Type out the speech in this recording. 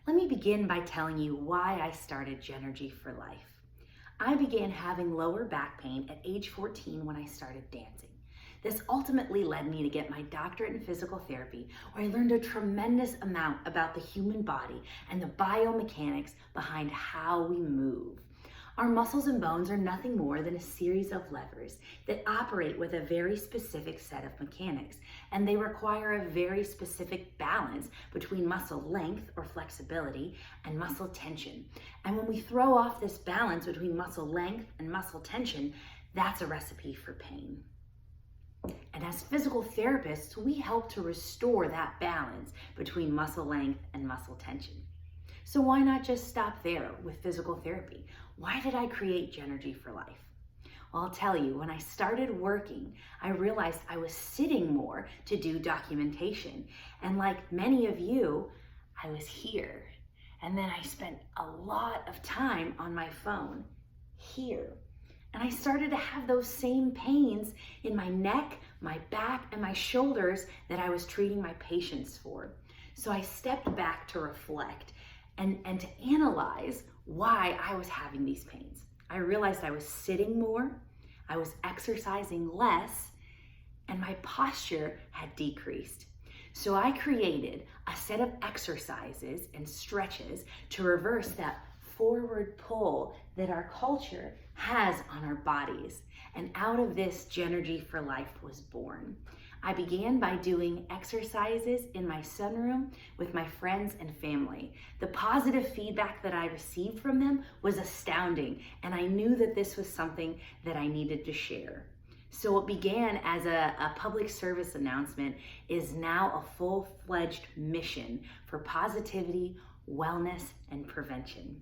Let me begin by telling you why I started Jenergy for Life. I began having lower back pain at age 14 when I started dancing. This ultimately led me to get my doctorate in physical therapy, where I learned a tremendous amount about the human body and the biomechanics behind how we move. Our muscles and bones are nothing more than a series of levers that operate with a very specific set of mechanics, and they require a very specific balance between muscle length or flexibility and muscle tension. And when we throw off this balance between muscle length and muscle tension, that's a recipe for pain. And as physical therapists, we help to restore that balance between muscle length and muscle tension. So why not just stop there with physical therapy? Why did I create Jenergy for Life? Well, I'll tell you, when I started working, I realized I was sitting more to do documentation. And like many of you, I was here. And then I spent a lot of time on my phone here. And I started to have those same pains in my neck, my back, and my shoulders that I was treating my patients for. So I stepped back to reflect and to analyze why I was having these pains. I realized I was sitting more, I was exercising less, and my posture had decreased. So I created a set of exercises and stretches to reverse that forward pull that our culture has on our bodies. And out of this, Jenergy for Life was born. I began by doing exercises in my sunroom with my friends and family. The positive feedback that I received from them was astounding, and I knew that this was something that I needed to share. So what began as a public service announcement is now a full-fledged mission for positivity, wellness, and prevention.